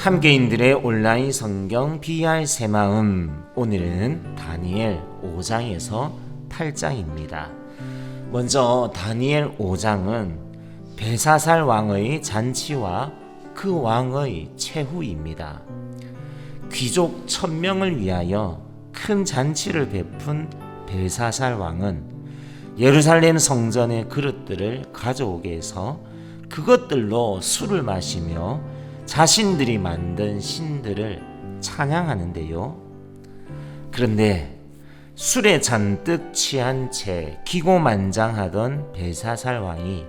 참개인들의 온라인 성경 BR 새마음, 오늘은 다니엘 5장에서 8장입니다. 먼저 다니엘 5장은 벨사살 왕의 잔치와 그 왕의 최후입니다. 귀족 1000명을 위하여 큰 잔치를 베푼 벨사살 왕은 예루살렘 성전의 그릇들을 가져오게 해서 그것들로 술을 마시며 자신들이 만든 신들을 찬양하는데요. 그런데 술에 잔뜩 취한 채 기고만장하던 벨사살 왕이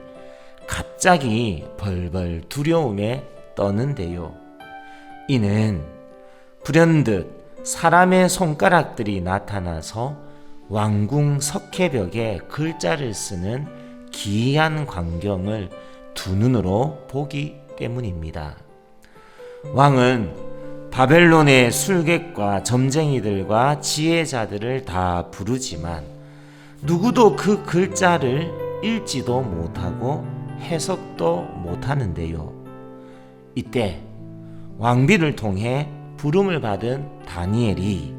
갑자기 벌벌 두려움에 떠는데요. 이는 불현듯 사람의 손가락들이 나타나서 왕궁 석회벽에 글자를 쓰는 기이한 광경을 두 눈으로 보기 때문입니다. 왕은 바벨론의 술객과 점쟁이들과 지혜자들을 다 부르지만 누구도 그 글자를 읽지도 못하고 해석도 못하는데요. 이때 왕비를 통해 부름을 받은 다니엘이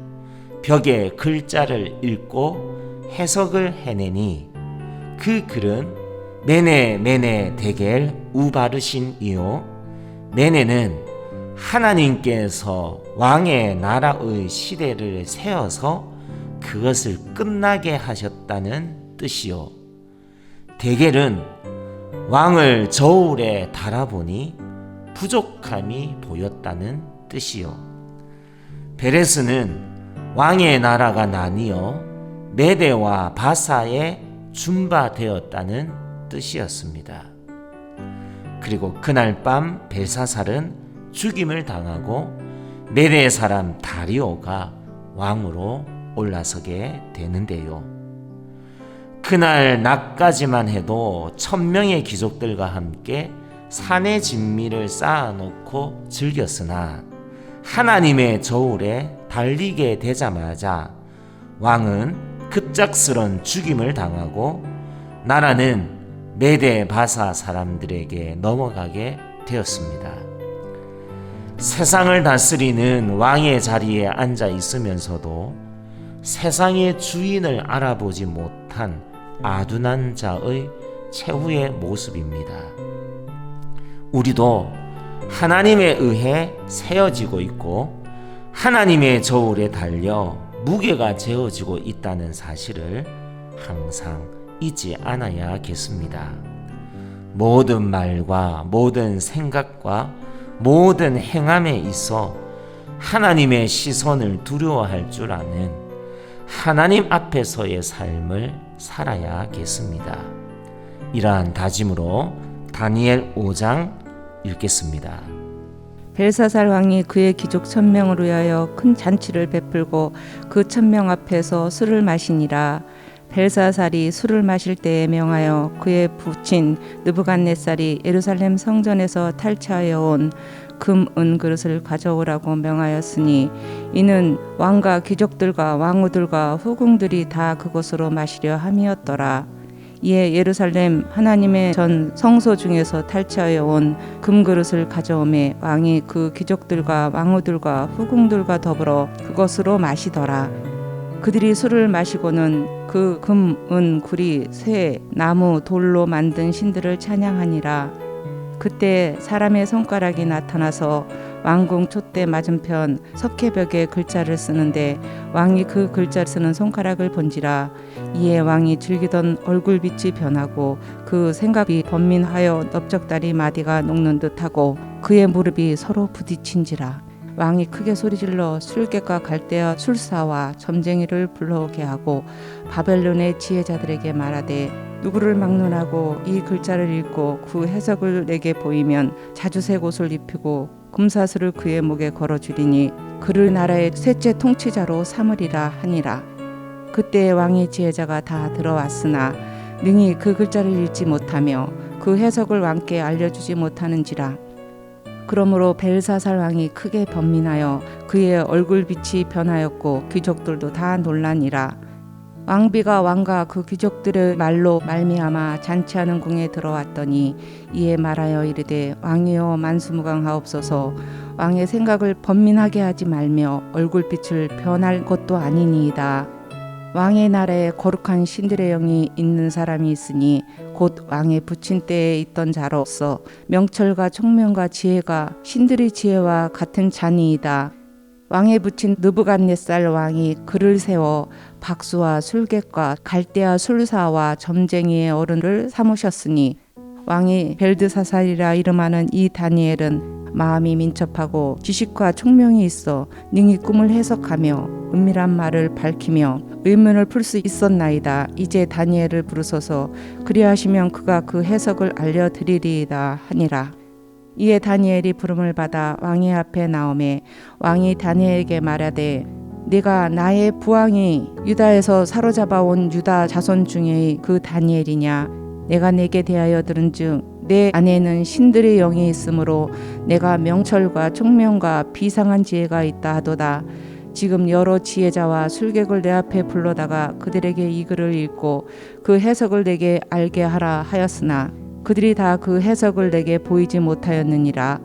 벽에 글자를 읽고 해석을 해내니 그 글은 메네 데겔 우바르신이요, 메네는 하나님께서 왕의 나라의 시대를 세워서 그것을 끝나게 하셨다는 뜻이요, 데겔은 왕을 저울에 달아보니 부족함이 보였다는 뜻이요, 베레스는 왕의 나라가 나뉘어 메대와 바사에 준바되었다는 뜻이었습니다. 그리고 그날 밤 벨사살은 죽임을 당하고 메대 사람 다리오가 왕으로 올라서게 되는데요. 그날 낮까지만 해도 1000명의 귀족들과 함께 산의 진미를 쌓아놓고 즐겼으나 하나님의 저울에 달리게 되자마자 왕은 급작스런 죽임을 당하고 나라는 메대 바사 사람들에게 넘어가게 되었습니다. 세상을 다스리는 왕의 자리에 앉아 있으면서도 세상의 주인을 알아보지 못한 아둔한 자의 최후의 모습입니다. 우리도 하나님에 의해 세워지고 있고 하나님의 저울에 달려 무게가 재어지고 있다는 사실을 항상 잊지 않아야겠습니다. 모든 말과 모든 생각과 모든 행함에 있어 하나님의 시선을 두려워할 줄 아는 하나님 앞에서의 삶을 살아야겠습니다. 이러한 다짐으로 다니엘 5장 읽겠습니다. 벨사살 왕이 그의 귀족 1000명을 위하여 큰 잔치를 베풀고 그 1000명 앞에서 술을 마시니라. 벨사살이 술을 마실 때에 명하여 그의 부친 느부갓네살이 예루살렘 성전에서 탈취하여 온 금, 은 그릇을 가져오라고 명하였으니 이는 왕과 귀족들과 왕후들과 후궁들이 다 그곳으로 마시려 함이었더라. 이에 예루살렘 하나님의 전 성소 중에서 탈취하여 온 금그릇을 가져오매 왕이 그 귀족들과 왕후들과 후궁들과 더불어 그것으로 마시더라. 그들이 술을 마시고는 그 금, 은, 구리, 쇠, 나무, 돌로 만든 신들을 찬양하니라. 그때 사람의 손가락이 나타나서 왕궁 촛대 맞은편 석회벽에 글자를 쓰는데 왕이 그 글자를 쓰는 손가락을 본지라. 이에 왕이 즐기던 얼굴빛이 변하고 그 생각이 번민하여 넓적다리 마디가 녹는 듯하고 그의 무릎이 서로 부딪힌지라. 왕이 크게 소리질러 술객과 갈대아 술사와 점쟁이를 불러오게 하고 바벨론의 지혜자들에게 말하되 누구를 막론하고 이 글자를 읽고 그 해석을 내게 보이면 자주색 옷을 입히고 금사슬을 그의 목에 걸어주리니 그를 나라의 셋째 통치자로 삼으리라 하니라. 그때 왕의 지혜자가 다 들어왔으나 능히 그 글자를 읽지 못하며 그 해석을 왕께 알려주지 못하는지라. 그러므로 벨사살 왕이 크게 번민하여 그의 얼굴빛이 변하였고 귀족들도 다 놀라니라. 왕비가 왕과 그 귀족들의 말로 말미암아 잔치하는 궁에 들어왔더니 이에 말하여 이르되 왕이여 만수무강하옵소서. 왕의 생각을 번민하게 하지 말며 얼굴빛을 변할 것도 아니니이다. 왕의 나라에 거룩한 신들의 영이 있는 사람이 있으니 곧 왕의 부친 때에 있던 자로서 명철과 총명과 지혜가 신들의 지혜와 같은 자니이다. 왕의 부친 느부갓네살 왕이 그를 세워 박수와 술객과 갈대아 술사와 점쟁이의 어른을 삼으셨으니 왕이 벨드사살이라 이름하는 이 다니엘은 마음이 민첩하고 지식과 총명이 있어 능히 꿈을 해석하며 은밀한 말을 밝히며 의문을 풀 수 있었나이다. 이제 다니엘을 부르소서. 그리하시면 그가 그 해석을 알려드리리이다 하니라. 이에 다니엘이 부름을 받아 왕의 앞에 나오매 왕이 다니엘에게 말하되 네가 나의 부왕이 유다에서 사로잡아온 유다 자손 중의 그 다니엘이냐. 내가 내게 대하여 들은즉 내 안에는 신들의 영이 있으므로 내가 명철과 총명과 비상한 지혜가 있다 하도다. 지금 여러 지혜자와 술객을 내 앞에 불러다가 그들에게 이 글을 읽고 그 해석을 내게 알게 하라 하였으나 그들이 다 그 해석을 내게 보이지 못하였느니라.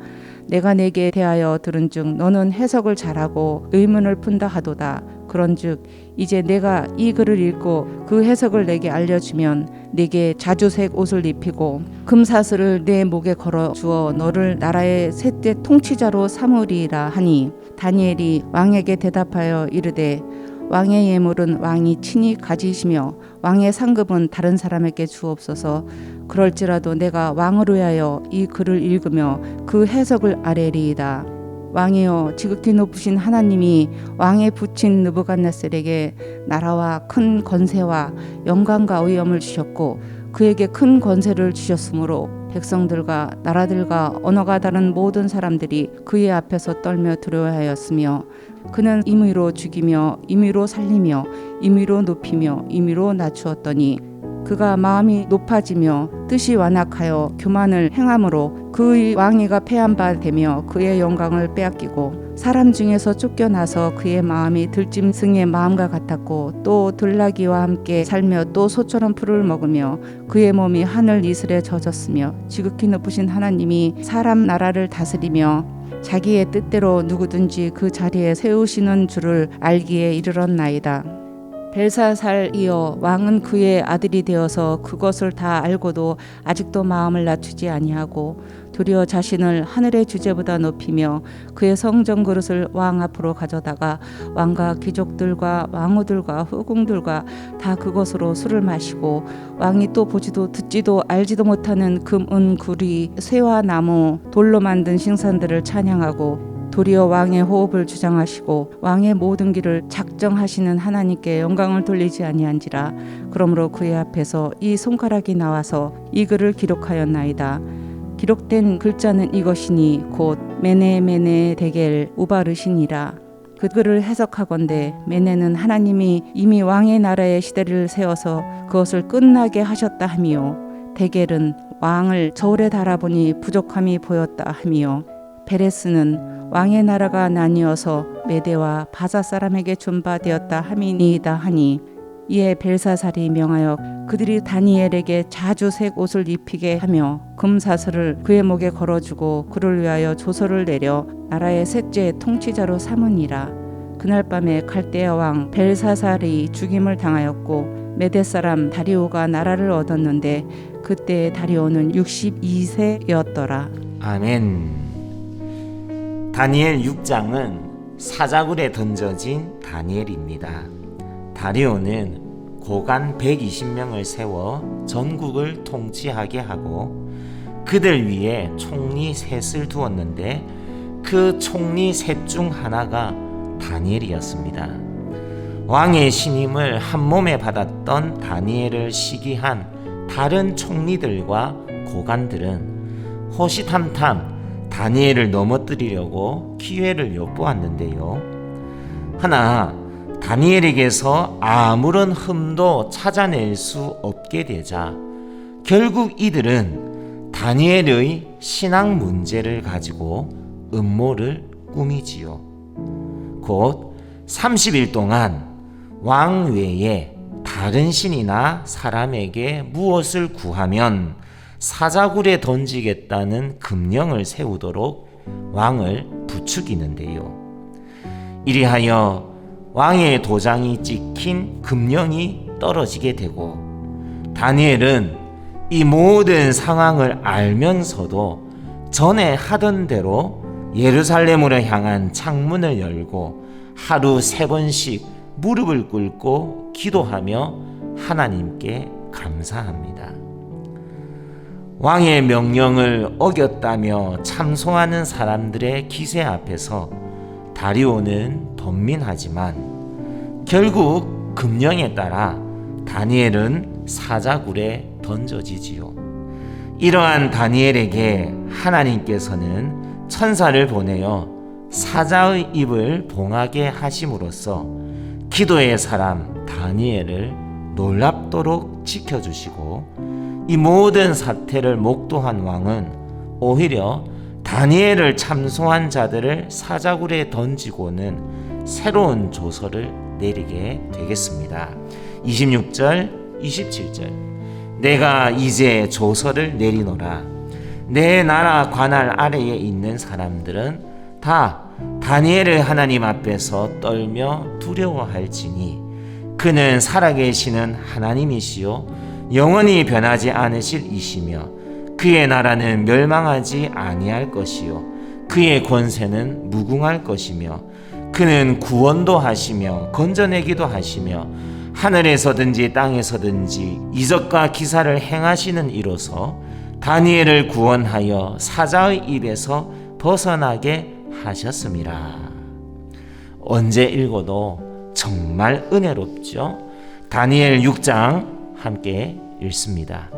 내가 내게 대하여 들은즉 너는 해석을 잘하고 의문을 푼다 하도다. 그런즉 이제 내가 이 글을 읽고 그 해석을 내게 알려주면 내게 자주색 옷을 입히고 금사슬을 내 목에 걸어 주어 너를 나라의 셋째 통치자로 삼으리라 하니 다니엘이 왕에게 대답하여 이르되 왕의 예물은 왕이 친히 가지시며 왕의 상급은 다른 사람에게 주옵소서. 그럴지라도 내가 왕을 위하여 이 글을 읽으며 그 해석을 아뢰리이다. 왕이여 지극히 높으신 하나님이 왕의 부친 느부갓네살에게 나라와 큰 권세와 영광과 위엄을 주셨고 그에게 큰 권세를 주셨으므로 백성들과 나라들과 언어가 다른 모든 사람들이 그의 앞에서 떨며 두려워하였으며 그는 임의로 죽이며 임의로 살리며 임의로 높이며 임의로 낮추었더니 그가 마음이 높아지며 뜻이 완악하여 교만을 행함으로 그의 왕위가 패한 바 되며 그의 영광을 빼앗기고 사람 중에서 쫓겨나서 그의 마음이 들짐승의 마음과 같았고 또 들나귀와 함께 살며 또 소처럼 풀을 먹으며 그의 몸이 하늘 이슬에 젖었으며 지극히 높으신 하나님이 사람 나라를 다스리며 자기의 뜻대로 누구든지 그 자리에 세우시는 줄을 알기에 이르렀나이다. 벨사살이여 왕은 그의 아들이 되어서 그것을 다 알고도 아직도 마음을 낮추지 아니하고 도리어 자신을 하늘의 주제보다 높이며 그의 성전 그릇을 왕 앞으로 가져다가 왕과 귀족들과 왕후들과 후궁들과 다 그것으로 술을 마시고 왕이 또 보지도 듣지도 알지도 못하는 금, 은, 구리, 쇠와 나무, 돌로 만든 신산들을 찬양하고 도리어 왕의 호흡을 주장하시고 왕의 모든 길을 작정하시는 하나님께 영광을 돌리지 아니한지라. 그러므로 그의 앞에서 이 손가락이 나와서 이 글을 기록하였나이다. 기록된 글자는 이것이니 곧 메네 데겔 우바르시니라. 그 글을 해석하건대 메네는 하나님이 이미 왕의 나라의 시대를 세워서 그것을 끝나게 하셨다 하미요. 데겔은 왕을 저울에 달아보니 부족함이 보였다 하미요. 베레스는 왕의 나라가 나뉘어서 메대와 바사 사람에게 준바되었다 함이니이다 하니 이에 벨사살이 명하여 그들이 다니엘에게 자주색 옷을 입히게 하며 금사슬을 그의 목에 걸어주고 그를 위하여 조서를 내려 나라의 셋째 통치자로 삼으니라. 그날 밤에 갈대아 왕 벨사살이 죽임을 당하였고 메대 사람 다리오가 나라를 얻었는데 그때 다리오는 62세였더라. 아멘. 다니엘 6장은 사자굴에 던져진 다니엘입니다. 다리오는 고관 120명을 세워 전국을 통치하게 하고 그들 위에 총리 셋을 두었는데 그 총리 셋 중 하나가 다니엘이었습니다. 왕의 신임을 한 몸에 받았던 다니엘을 시기한 다른 총리들과 고관들은 호시탐탐 다니엘을 넘어뜨리려고 기회를 엿보았는데요. 하나 다니엘에게서 아무런 흠도 찾아낼 수 없게 되자 결국 이들은 다니엘의 신앙 문제를 가지고 음모를 꾸미지요. 곧 30일 동안 왕 외에 다른 신이나 사람에게 무엇을 구하면 사자굴에 던지겠다는 금령을 세우도록 왕을 부추기는데요. 이리하여 왕의 도장이 찍힌 금령이 떨어지게 되고, 다니엘은 이 모든 상황을 알면서도 전에 하던 대로 예루살렘으로 향한 창문을 열고 하루 3번씩 무릎을 꿇고 기도하며 하나님께 감사합니다. 왕의 명령을 어겼다며 참소하는 사람들의 기세 앞에서 다리오는 번민하지만 결국 금령에 따라 다니엘은 사자굴에 던져지지요. 이러한 다니엘에게 하나님께서는 천사를 보내어 사자의 입을 봉하게 하심으로써 기도의 사람 다니엘을 놀랍도록 지켜주시고, 이 모든 사태를 목도한 왕은 오히려 다니엘을 참소한 자들을 사자굴에 던지고는 새로운 조서를 내리게 되겠습니다. 26절, 27절. 내가 이제 조서를 내리노라. 내 나라 관할 아래에 있는 사람들은 다 다니엘을 하나님 앞에서 떨며 두려워할지니 그는 살아계시는 하나님이시요 영원히 변하지 않으실 이시며 그의 나라는 멸망하지 아니할 것이요 그의 권세는 무궁할 것이며 그는 구원도 하시며 건져내기도 하시며 하늘에서든지 땅에서든지 이적과 기사를 행하시는 이로서 다니엘을 구원하여 사자의 입에서 벗어나게 하셨습니다. 언제 읽어도 정말 은혜롭죠. 다니엘 6장 함께 읽습니다.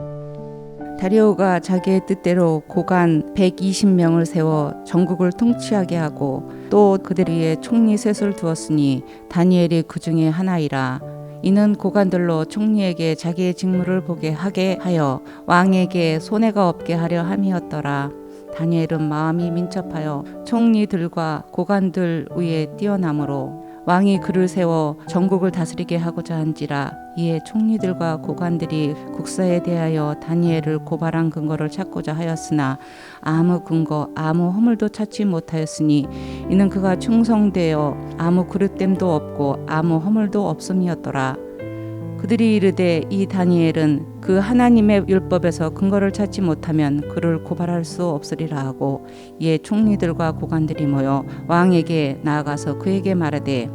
다리오가 자기의 뜻대로 고관 120명을 세워 전국을 통치하게 하고 또 그들 위에 총리 셋을 두었으니 다니엘이 그 중에 하나이라. 이는 고관들로 총리에게 자기의 직무를 보게 하게 하여 왕에게 손해가 없게 하려 함이었더라. 다니엘은 마음이 민첩하여 총리들과 고관들 위에 뛰어나므로 왕이 그를 세워 전국을 다스리게 하고자 한지라. 이에 총리들과 고관들이 국사에 대하여 다니엘을 고발한 근거를 찾고자 하였으나 아무 근거 아무 허물도 찾지 못하였으니 이는 그가 충성되어 아무 그릇됨도 없고 아무 허물도 없음이었더라. 그들이 이르되 이 다니엘은 그 하나님의 율법에서 근거를 찾지 못하면 그를 고발할 수 없으리라 하고, 이에 총리들과 고관들이 모여 왕에게 나아가서 그에게 말하되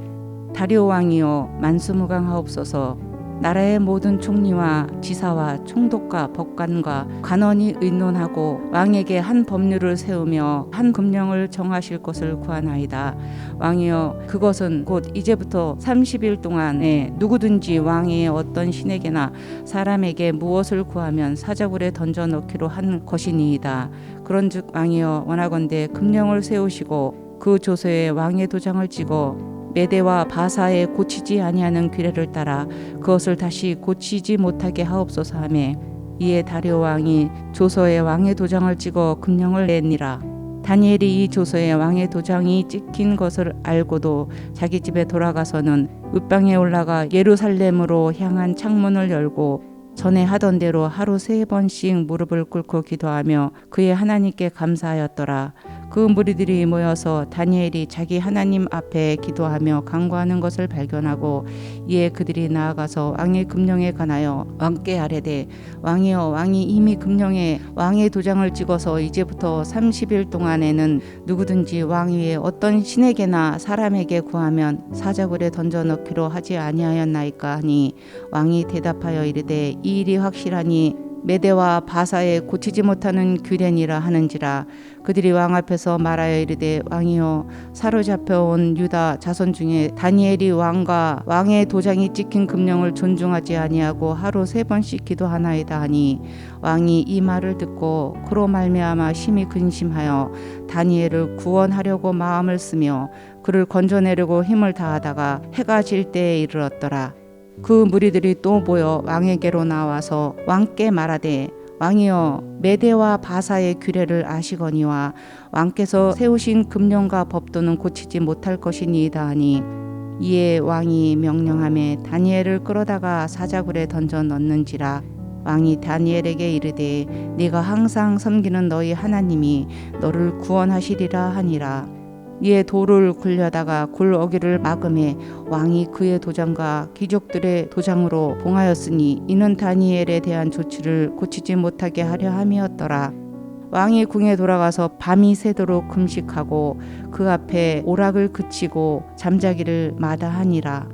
다리오 왕이여 만수무강하옵소서. 나라의 모든 총리와 지사와 총독과 법관과 관원이 의논하고 왕에게 한 법률을 세우며 한 금령을 정하실 것을 구하나이다. 왕이여 그것은 곧 이제부터 30일 동안에 누구든지 왕의 어떤 신에게나 사람에게 무엇을 구하면 사자굴에 던져 넣기로 한 것이니이다. 그런즉 왕이여 원하건대 금령을 세우시고 그 조서에 왕의 도장을 찍어 메대와 바사에 고치지 아니하는 규례를 따라 그것을 다시 고치지 못하게 하옵소서 하매, 이에 다리오 왕이 조서에 왕의 도장을 찍어 금령을 내니라. 다니엘이 이 조서에 왕의 도장이 찍힌 것을 알고도 자기 집에 돌아가서는 윗방에 올라가 예루살렘으로 향한 창문을 열고 전에 하던 대로 하루 3번씩 무릎을 꿇고 기도하며 그의 하나님께 감사하였더라. 그 무리들이 모여서 다니엘이 자기 하나님 앞에 기도하며 간구하는 것을 발견하고, 이에 그들이 나아가서 왕의 금령에 관하여 왕께 아뢰되 왕이여 왕이 이미 금령에 왕의 도장을 찍어서 이제부터 30일 동안에는 누구든지 왕 위에 어떤 신에게나 사람에게 구하면 사자굴에 던져 넣기로 하지 아니하였나이까 하니, 왕이 대답하여 이르되 이 일이 확실하니 메대와 바사에 고치지 못하는 규례니라 하는지라. 그들이 왕 앞에서 말하여 이르되 왕이여 사로잡혀온 유다 자손 중에 다니엘이 왕과 왕의 도장이 찍힌 금령을 존중하지 아니하고 하루 3번씩 기도하나이다 하니, 왕이 이 말을 듣고 그로 말미암아 심히 근심하여 다니엘을 구원하려고 마음을 쓰며 그를 건져내려고 힘을 다하다가 해가 질 때에 이르렀더라. 그 무리들이 또 모여 왕에게로 나와서 왕께 말하되 왕이여 메대와 바사의 규례를 아시거니와 왕께서 세우신 금령과 법도는 고치지 못할 것이니이다 하니, 이에 왕이 명령하매 다니엘을 끌어다가 사자굴에 던져 넣는지라. 왕이 다니엘에게 이르되 네가 항상 섬기는 너희 하나님이 너를 구원하시리라 하니라. 이에 돌을 굴려다가 굴 어귀를 막음에 왕이 그의 도장과 귀족들의 도장으로 봉하였으니 이는 다니엘에 대한 조치를 고치지 못하게 하려 함이었더라. 왕이 궁에 돌아가서 밤이 새도록 금식하고 그 앞에 오락을 그치고 잠자기를 마다하니라.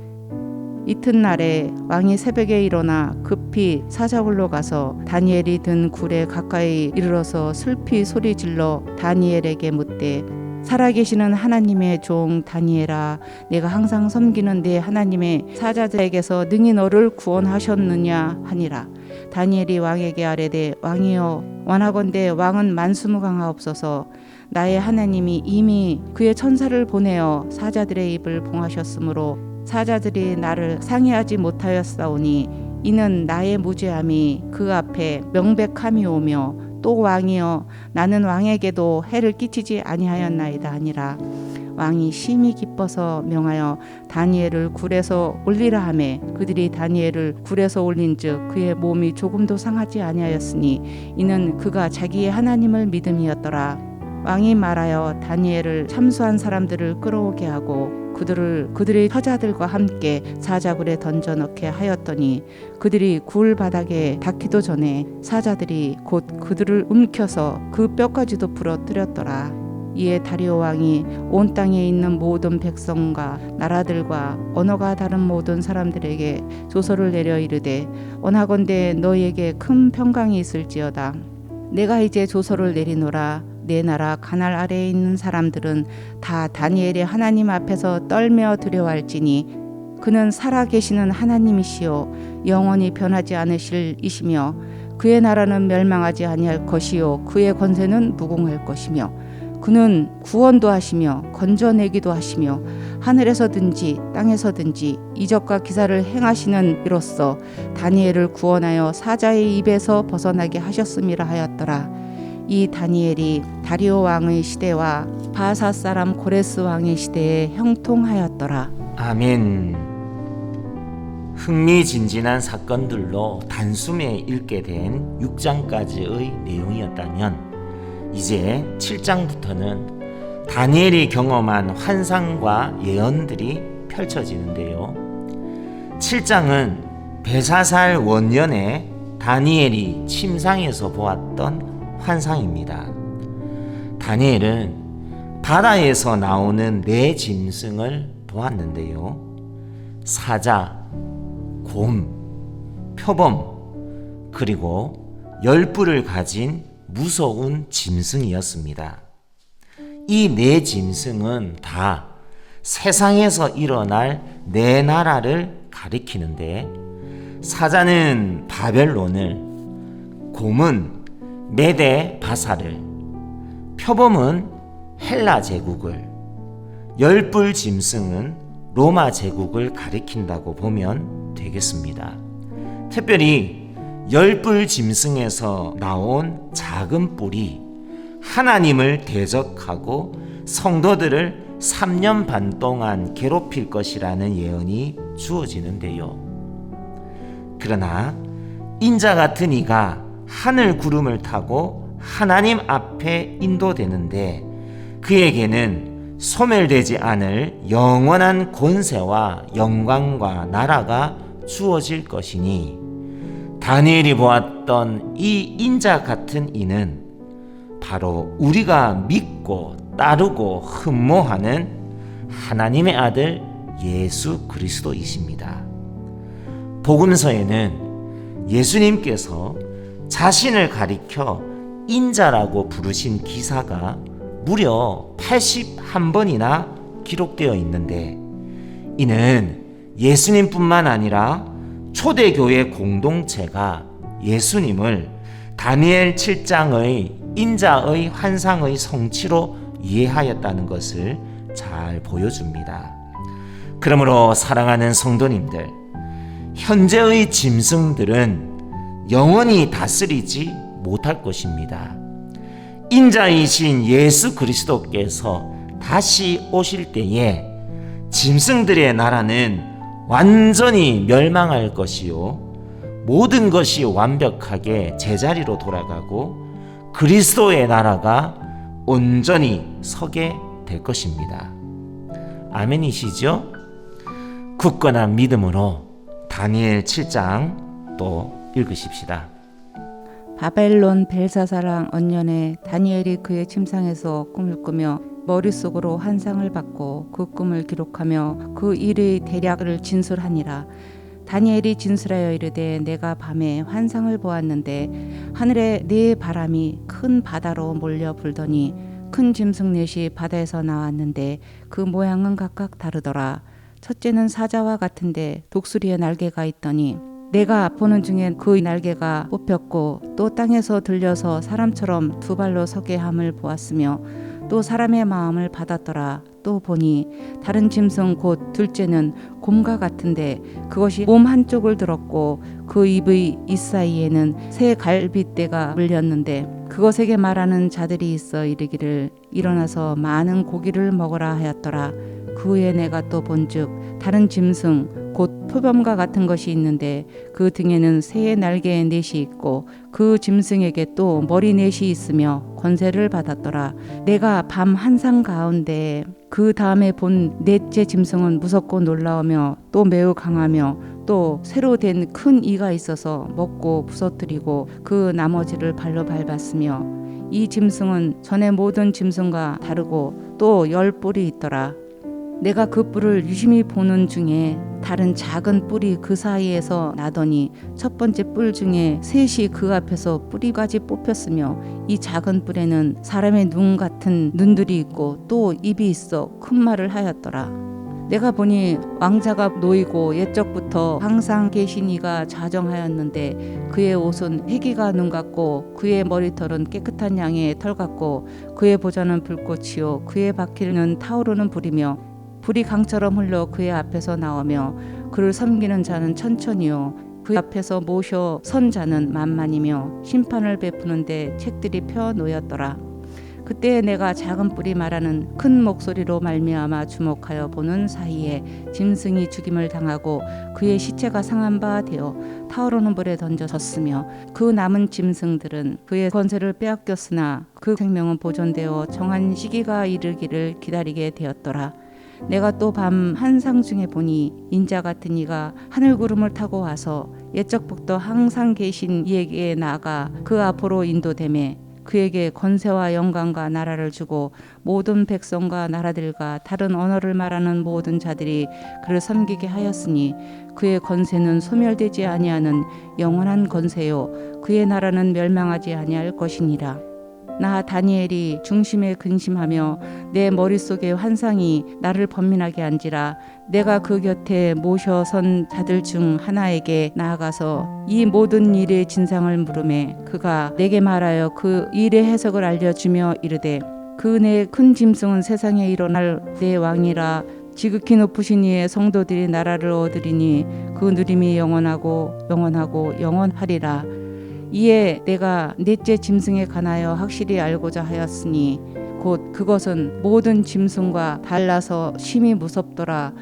이튿날에 왕이 새벽에 일어나 급히 사자굴로 가서 다니엘이 든 굴에 가까이 이르러서 슬피 소리질러 다니엘에게 묻되 살아계시는 하나님의 종 다니엘아, 내가 항상 섬기는 내 하나님의 사자들에게서 능히 너를 구원하셨느냐 하니라. 다니엘이 왕에게 아뢰되 왕이여, 원하건대 왕은 만수무강하옵소서. 나의 하나님이 이미 그의 천사를 보내어 사자들의 입을 봉하셨으므로 사자들이 나를 상해하지 못하였사오니 이는 나의 무죄함이 그 앞에 명백함이오며 또 왕이여, 나는 왕에게도 해를 끼치지 아니하였나이다 하니라. 왕이 심히 기뻐서 명하여 다니엘을 굴에서 올리라 하매 그들이 다니엘을 굴에서 올린즉 그의 몸이 조금도 상하지 아니하였으니 이는 그가 자기의 하나님을 믿음이었더라. 왕이 말하여 다니엘을 참수한 사람들을 끌어오게 하고 그들의 처자들과 함께 사자굴에 던져 넣게 하였더니 그들이 굴 바닥에 닿기도 전에 사자들이 곧 그들을 움켜서 그 뼈까지도 부러뜨렸더라. 이에 다리오 왕이 온 땅에 있는 모든 백성과 나라들과 언어가 다른 모든 사람들에게 조서를 내려 이르되 원하건대 너희에게 큰 평강이 있을지어다. 내가 이제 조서를 내리노라. 내 나라 가날 아래에 있는 사람들은 다 다니엘의 하나님 앞에서 떨며 두려워할지니 그는 살아계시는 하나님이시요 영원히 변하지 않으실 이시며 그의 나라는 멸망하지 아니할 것이요 그의 권세는 무궁할 것이며 그는 구원도 하시며 건져내기도 하시며 하늘에서든지 땅에서든지 이적과 기사를 행하시는 이로써 다니엘을 구원하여 사자의 입에서 벗어나게 하셨음이라 하였더라. 이 다니엘이 다리오 왕의 시대와 바사 사람 고레스 왕의 시대에 형통하였더라. 아멘. 흥미진진한 사건들로 단숨에 읽게 된 6장까지의 내용이었다면 이제 7장부터는 다니엘이 경험한 환상과 예언들이 펼쳐지는데요. 7장은 벨사살 원년에 다니엘이 침상에서 보았던 환상입니다. 다니엘은 바다에서 나오는 네 짐승을 보았는데요. 사자, 곰, 표범, 그리고 열뿔을 가진 무서운 짐승이었습니다. 이 네 짐승은 다 세상에서 일어날 네 나라를 가리키는데 사자는 바벨론을, 곰은 메데 바사를, 표범은 헬라 제국을, 열뿔 짐승은 로마 제국을 가리킨다고 보면 되겠습니다. 특별히 열뿔 짐승에서 나온 작은 뿔이 하나님을 대적하고 성도들을 3년 반 동안 괴롭힐 것이라는 예언이 주어지는데요. 그러나 인자 같은 이가 하늘 구름을 타고 하나님 앞에 인도되는데 그에게는 소멸되지 않을 영원한 권세와 영광과 나라가 주어질 것이니 다니엘이 보았던 이 인자 같은 이는 바로 우리가 믿고 따르고 흠모하는 하나님의 아들 예수 그리스도이십니다. 복음서에는 예수님께서 자신을 가리켜 인자라고 부르신 기사가 무려 81번이나 기록되어 있는데 이는 예수님뿐만 아니라 초대교회 공동체가 예수님을 다니엘 7장의 인자의 환상의 성취로 이해하였다는 것을 잘 보여줍니다. 그러므로 사랑하는 성도님들, 현재의 짐승들은 영원히 다스리지 못할 것입니다. 인자이신 예수 그리스도께서 다시 오실 때에 짐승들의 나라는 완전히 멸망할 것이요 모든 것이 완벽하게 제자리로 돌아가고 그리스도의 나라가 온전히 서게 될 것입니다. 아멘이시죠? 굳건한 믿음으로 다니엘 7장 또 읽으십시다. 바벨론 벨사사랑 언년에 다니엘이 그의 침상에서 꿈을 꾸며 머릿속으로 환상을 받고 그 꿈을 기록하며 그 일의 대략을 진술하니라. 다니엘이 진술하여 이르되 내가 밤에 환상을 보았는데 하늘에 네 바람이 큰 바다로 몰려 불더니 큰 짐승 넷이 바다에서 나왔는데 그 모양은 각각 다르더라. 첫째는 사자와 같은데 독수리의 날개가 있더니 내가 보는 중에 그 날개가 뽑혔고 또 땅에서 들려서 사람처럼 두 발로 서게 함을 보았으며 또 사람의 마음을 받았더라. 또 보니 다른 짐승 곧 둘째는 곰과 같은데 그것이 몸 한쪽을 들었고 그 입의 잇사이에는 새 갈빗대가 물렸는데 그것에게 말하는 자들이 있어 이르기를 일어나서 많은 고기를 먹으라 하였더라. 그 후에 내가 또 본즉 다른 짐승 곧 표범과 같은 것이 있는데 그 등에는 새의 날개의 넷이 있고 그 짐승에게 또 머리 넷이 있으며 권세를 받았더라. 내가 밤 한상 가운데 그 다음에 본 넷째 짐승은 무섭고 놀라우며 또 매우 강하며 또 새로 된 큰 이가 있어서 먹고 부서뜨리고 그 나머지를 발로 밟았으며 이 짐승은 전에 모든 짐승과 다르고 또 10뿔이 있더라. 내가 그 뿔을 유심히 보는 중에 다른 작은 뿔이 그 사이에서 나더니 첫 번째 뿔 중에 셋이 그 앞에서 뿌리까지 뽑혔으며 이 작은 뿔에는 사람의 눈 같은 눈들이 있고 또 입이 있어 큰 말을 하였더라. 내가 보니 왕자가 놓이고 옛적부터 항상 계신 이가 자정하였는데 그의 옷은 희기가 눈 같고 그의 머리털은 깨끗한 양의 털 같고 그의 보좌는 불꽃이요 그의 바퀴는 타오르는 불이며 불이 강처럼 흘러 그의 앞에서 나오며 그를 섬기는 자는 천천히요 그 앞에서 모셔 선 자는 만만이며 심판을 베푸는데 책들이 펴 놓였더라. 그때 내가 작은 뿔이 말하는 큰 목소리로 말미암아 주목하여 보는 사이에 짐승이 죽임을 당하고 그의 시체가 상한 바 되어 타오르는 불에 던져졌으며 그 남은 짐승들은 그의 권세를 빼앗겼으나 그 생명은 보존되어 정한 시기가 이르기를 기다리게 되었더라. 내가 또 밤 한상 중에 보니 인자 같은 이가 하늘 구름을 타고 와서 옛적부터 항상 계신 이에게 나아가 그 앞으로 인도되매 그에게 권세와 영광과 나라를 주고 모든 백성과 나라들과 다른 언어를 말하는 모든 자들이 그를 섬기게 하였으니 그의 권세는 소멸되지 아니하는 영원한 권세요 그의 나라는 멸망하지 아니할 것이니라. 나 다니엘이 중심에 근심하며 내 머릿속의 환상이 나를 번민하게 한지라 내가 그 곁에 모셔 선 자들 중 하나에게 나아가서 이 모든 일의 진상을 물으매 그가 내게 말하여 그 일의 해석을 알려주며 이르되 그 내 큰 짐승은 세상에 일어날 내 왕이라 지극히 높으신 이의 성도들이 나라를 얻으리니 그 누림이 영원하고 영원하리라. 이에 내가 넷째 짐승에 관하여 확실히 알고자 하였으니 곧 그것은 모든 짐승과 달라서 심히 무섭더라.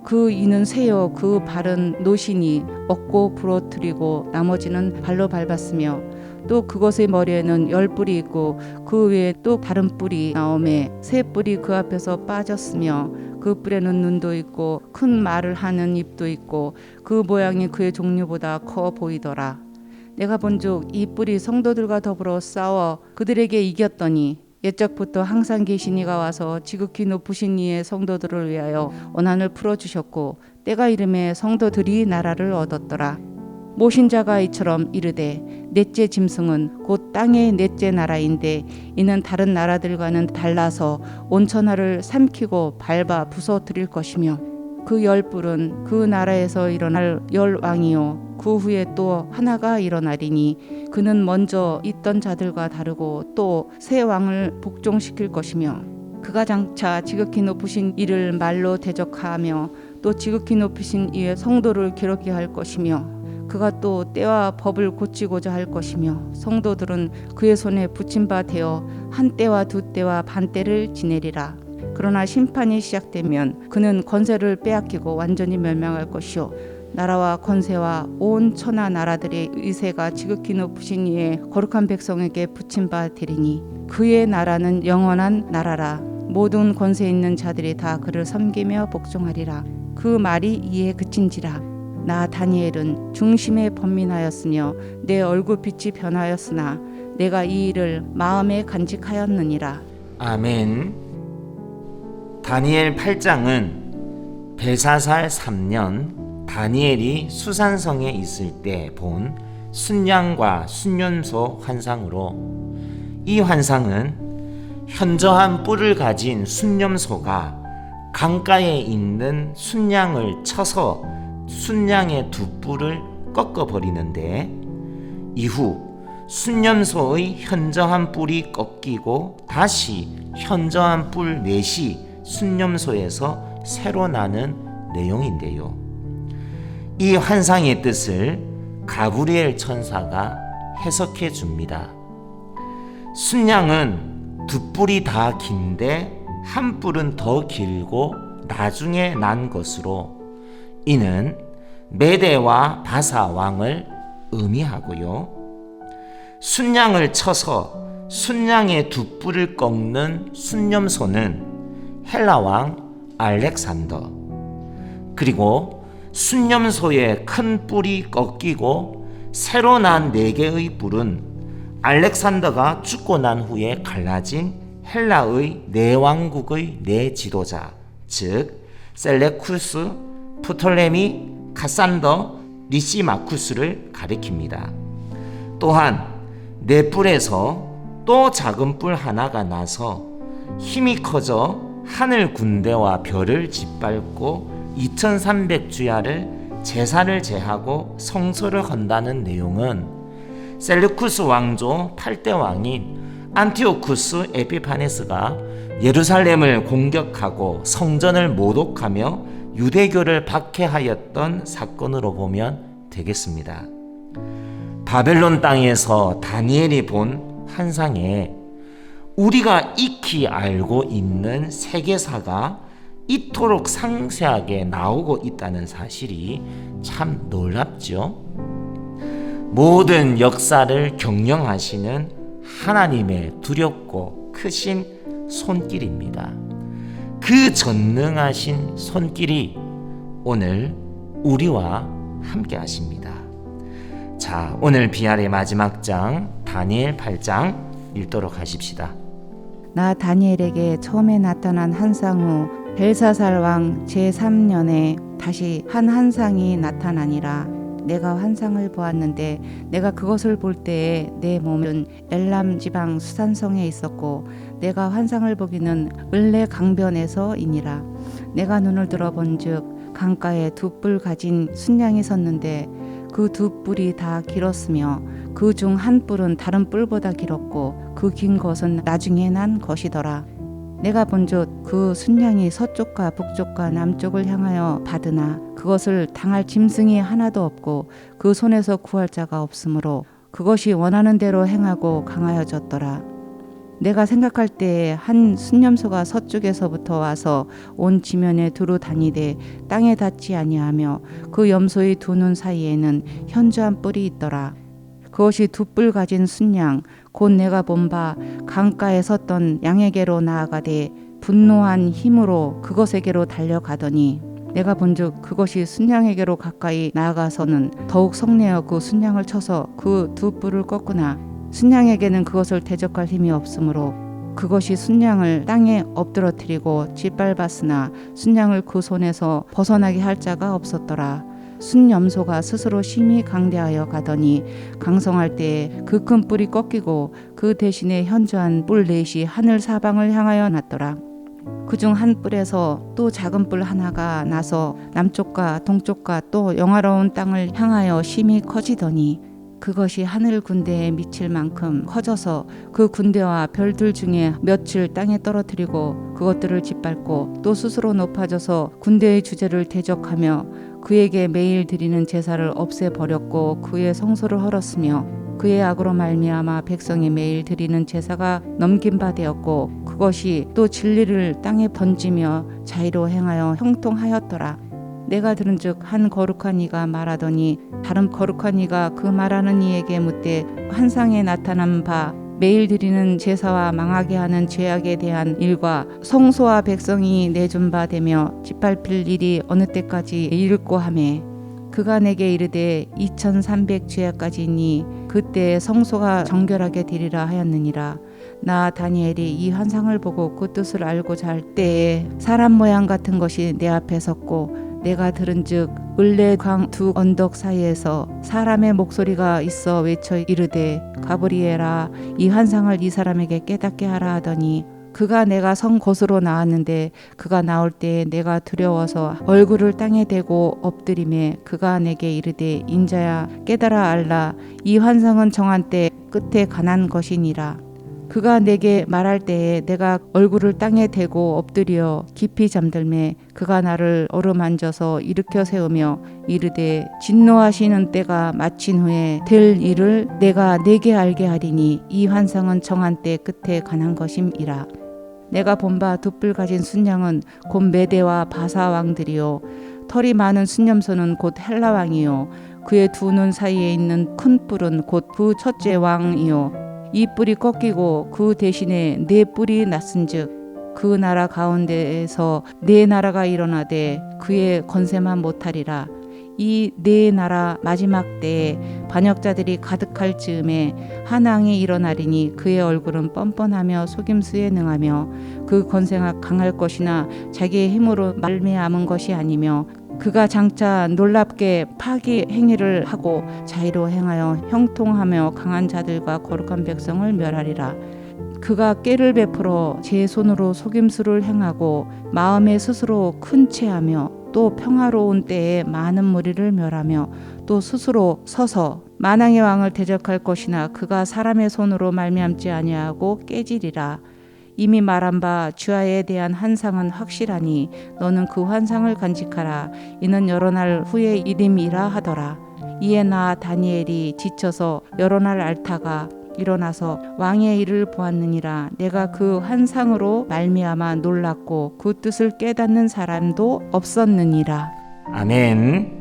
그 이는 새요 그 발은 노시니 먹고 부러뜨리고 나머지는 발로 밟았으며 또 그것의 머리에는 10뿔이 있고 그 외에 또 다른 뿔이 나오매 새 뿔이 그 앞에서 빠졌으며 그 뿔에는 눈도 있고 큰 말을 하는 입도 있고 그 모양이 그의 종류보다 커 보이더라. 내가 본즉 이 뿔이 성도들과 더불어 싸워 그들에게 이겼더니 옛적부터 항상 계신 이가 와서 지극히 높으신 이의 성도들을 위하여 원한을 풀어주셨고 때가 이름에 성도들이 나라를 얻었더라. 모신 자가 이처럼 이르되 넷째 짐승은 곧 땅의 넷째 나라인데 이는 다른 나라들과는 달라서 온 천하를 삼키고 밟아 부서뜨릴 것이며 그 10뿔은 그 나라에서 일어날 10왕이요 그 후에 또 하나가 일어나리니 그는 먼저 있던 자들과 다르고 또 새 왕을 복종시킬 것이며 그가 장차 지극히 높으신 이를 말로 대적하며 또 지극히 높으신 이의 성도를 괴롭게 할 것이며 그가 또 때와 법을 고치고자 할 것이며 성도들은 그의 손에 붙임 바 되어 한 때와 두 때와 반 때를 지내리라. 그러나 심판이 시작되면 그는 권세를 빼앗기고 완전히 멸망할 것이요 나라와 권세와 온 천하 나라들의 의세가 지극히 높으신 이의 거룩한 백성에게 붙임 바 되리니 그의 나라는 영원한 나라라. 모든 권세 있는 자들이 다 그를 섬기며 복종하리라. 그 말이 이에 그친지라. 나 다니엘은 중심에 번민하였으며 내 얼굴빛이 변하였으나 내가 이 일을 마음에 간직하였느니라. 아멘. 다니엘 8장은 벨사살 3년 다니엘이 수산성에 있을 때 본 순양과 순념소 환상으로, 이 환상은 현저한 뿔을 가진 순념소가 강가에 있는 순양을 쳐서 순양의 두 뿔을 꺾어버리는데, 이후 순념소의 현저한 뿔이 꺾이고 다시 현저한 뿔 넷이 순념소에서 새로 나는 내용인데요. 이 환상의 뜻을 가브리엘 천사가 해석해 줍니다. 순양은 두 뿔이 다 긴데 한 뿔은 더 길고 나중에 난 것으로, 이는 메대와 바사 왕을 의미하고요. 순양을 쳐서 순양의 두 뿔을 꺾는 순념소는 헬라 왕 알렉산더, 그리고 순념소의 큰 뿔이 꺾이고 새로 난 네 개의 뿔은 알렉산더가 죽고 난 후에 갈라진 헬라의 네 왕국의 네 지도자, 즉 셀레쿠스, 프톨레미, 카산더, 리시마쿠스를 가리킵니다. 또한 네 뿔에서 또 작은 뿔 하나가 나서 힘이 커져 하늘 군대와 별을 짓밟고 2300주야를 제사를 제하고 성소를 헌다는 내용은 셀루쿠스 왕조 8대 왕인 안티오쿠스 에피파네스가 예루살렘을 공격하고 성전을 모독하며 유대교를 박해하였던 사건으로 보면 되겠습니다. 바벨론 땅에서 다니엘이 본 환상에 우리가 익히 알고 있는 세계사가 이토록 상세하게 나오고 있다는 사실이 참 놀랍죠. 모든 역사를 경영하시는 하나님의 두렵고 크신 손길입니다. 그 전능하신 손길이 오늘 우리와 함께 하십니다. 자, 오늘 비알의 마지막 장 다니엘 8장 읽도록 하십시다. 나 다니엘에게 처음에 나타난 환상 후 벨사살 왕 제3년에 다시 한 환상이 나타나니라. 내가 환상을 보았는데 내가 그것을 볼 때에 내 몸은 엘람 지방 수산성에 있었고 내가 환상을 보기는 을레 강변에서이니라. 내가 눈을 들어 본즉 강가에 두 뿔 가진 순양이 섰는데 그 두 뿔이 다 길었으며 그 중 한 뿔은 다른 뿔보다 길었고 그 긴 것은 나중에 난 것이더라. 내가 본즉 그 순양이 서쪽과 북쪽과 남쪽을 향하여 받으나 그것을 당할 짐승이 하나도 없고 그 손에서 구할 자가 없으므로 그것이 원하는 대로 행하고 강하여졌더라. 내가 생각할 때에 한 순념소가 서쪽에서부터 와서 온 지면에 두루 다니되 땅에 닿지 아니하며 그 염소의 두 눈 사이에는 현저한 뿔이 있더라. 그것이 두 뿔 가진 순양 곧 내가 본 바 강가에 섰던 양에게로 나아가되 분노한 힘으로 그것에게로 달려가더니 내가 본즉 그것이 순양에게로 가까이 나아가서는 더욱 성내어 그 순양을 쳐서 그 두 뿔을 꺾으나 순양에게는 그것을 대적할 힘이 없으므로 그것이 순양을 땅에 엎드러뜨리고 짓밟았으나 순양을 그 손에서 벗어나게 할 자가 없었더라. 순염소가 스스로 심히 강대하여 가더니 강성할 때에 그 큰 뿔이 꺾이고 그 대신에 현저한 뿔 넷이 하늘 사방을 향하여 났더라. 그중 한 뿔에서 또 작은 뿔 하나가 나서 남쪽과 동쪽과 또 영화로운 땅을 향하여 심히 커지더니 그것이 하늘 군대에 미칠 만큼 커져서 그 군대와 별들 중에 몇을 땅에 떨어뜨리고 그것들을 짓밟고 또 스스로 높아져서 군대의 주제를 대적하며 그에게 매일 드리는 제사를 없애버렸고 그의 성소를 헐었으며 그의 악으로 말미암아 백성이 매일 드리는 제사가 넘긴 바 되었고 그것이 또 진리를 땅에 던지며 자의로 행하여 형통하였더라. 내가 들은즉 한 거룩한 이가 말하더니 다른 거룩한 이가 그 말하는 이에게 묻되 환상에 나타난 바 매일 드리는 제사와 망하게 하는 죄악에 대한 일과 성소와 백성이 내준 바 되며 짓밟힐 일이 어느 때까지 이를꼬 하매 그가 내게 이르되 2300 죄악까지니 그때 성소가 정결하게 되리라 하였느니라. 나 다니엘이 이 환상을 보고 그 뜻을 알고자 할 때에 사람 모양 같은 것이 내 앞에 섰고 내가 들은즉 을레강 두 언덕 사이에서 사람의 목소리가 있어 외쳐 이르되 가브리엘아 이 환상을 이 사람에게 깨닫게 하라 하더니 그가 내가 선 곳으로 나왔는데 그가 나올 때에 내가 두려워서 얼굴을 땅에 대고 엎드리매 그가 내게 이르되 인자야 깨달아 알라 이 환상은 정한 때 끝에 관한 것이니라. 그가 내게 말할 때에 내가 얼굴을 땅에 대고 엎드려 깊이 잠들매 그가 나를 어루만져서 일으켜 세우며 이르되 진노하시는 때가 마친 후에 될 일을 내가 네게 알게 하리니 이 환상은 정한 때 끝에 관한 것임이라. 내가 본바 두 뿔 가진 순양은 곧 메대와 바사 왕들이요 털이 많은 순념소는 곧 헬라 왕이요 그의 두 눈 사이에 있는 큰 뿔은 곧 그 첫째 왕이요 이 뿔이 꺾이고 그 대신에 네 뿔이 났은즉 그 나라 가운데에서 네 나라가 일어나되 그의 권세만 못하리라. 이 네 나라 마지막 때에 반역자들이 가득할 즈음에 한 왕이 일어나리니 그의 얼굴은 뻔뻔하며 속임수에 능하며 그 권세가 강할 것이나 자기의 힘으로 말미암은 것이 아니며 그가 장차 놀랍게 파기 행위를 하고 자의로 행하여 형통하며 강한 자들과 거룩한 백성을 멸하리라. 그가 꾀를 베풀어 제 손으로 속임수를 행하고 마음에 스스로 큰 체하며 또 평화로운 때에 많은 무리를 멸하며 또 스스로 서서 만왕의 왕을 대적할 것이나 그가 사람의 손으로 말미암지 아니하고 깨지리라. 이미 말한 바 주야에 대한 환상은 확실하니 너는 그 환상을 간직하라. 이는 여러 날 후의 일임이라 하더라. 이에 나 다니엘이 지쳐서 여러 날 앓다가 일어나서 왕의 일을 보았느니라. 내가 그 환상으로 말미암아 놀랐고 그 뜻을 깨닫는 사람도 없었느니라. 아멘.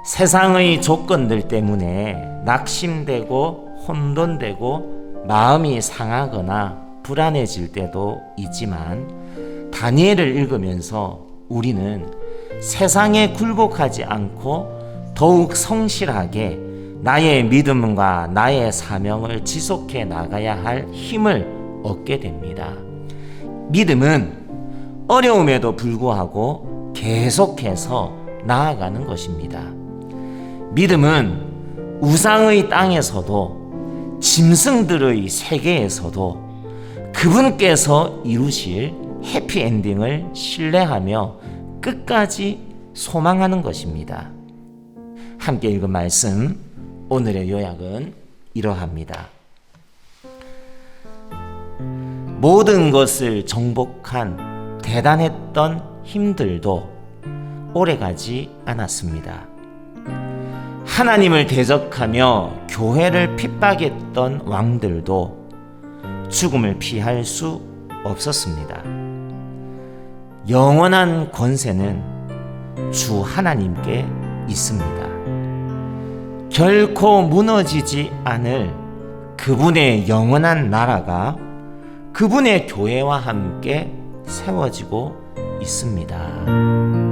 세상의 조건들 때문에 낙심되고 혼돈되고 마음이 상하거나 불안해질 때도 있지만 다니엘을 읽으면서 우리는 세상에 굴복하지 않고 더욱 성실하게 나의 믿음과 나의 사명을 지속해 나가야 할 힘을 얻게 됩니다. 믿음은 어려움에도 불구하고 계속해서 나아가는 것입니다. 믿음은 우상의 땅에서도 짐승들의 세계에서도 그분께서 이루실 해피엔딩을 신뢰하며 끝까지 소망하는 것입니다. 함께 읽은 말씀, 오늘의 요약은 이러합니다. 모든 것을 정복한 대단했던 힘들도 오래가지 않았습니다. 하나님을 대적하며 교회를 핍박했던 왕들도 죽음을 피할 수 없었습니다. 영원한 권세는 주 하나님께 있습니다. 결코 무너지지 않을 그분의 영원한 나라가 그분의 교회와 함께 세워지고 있습니다.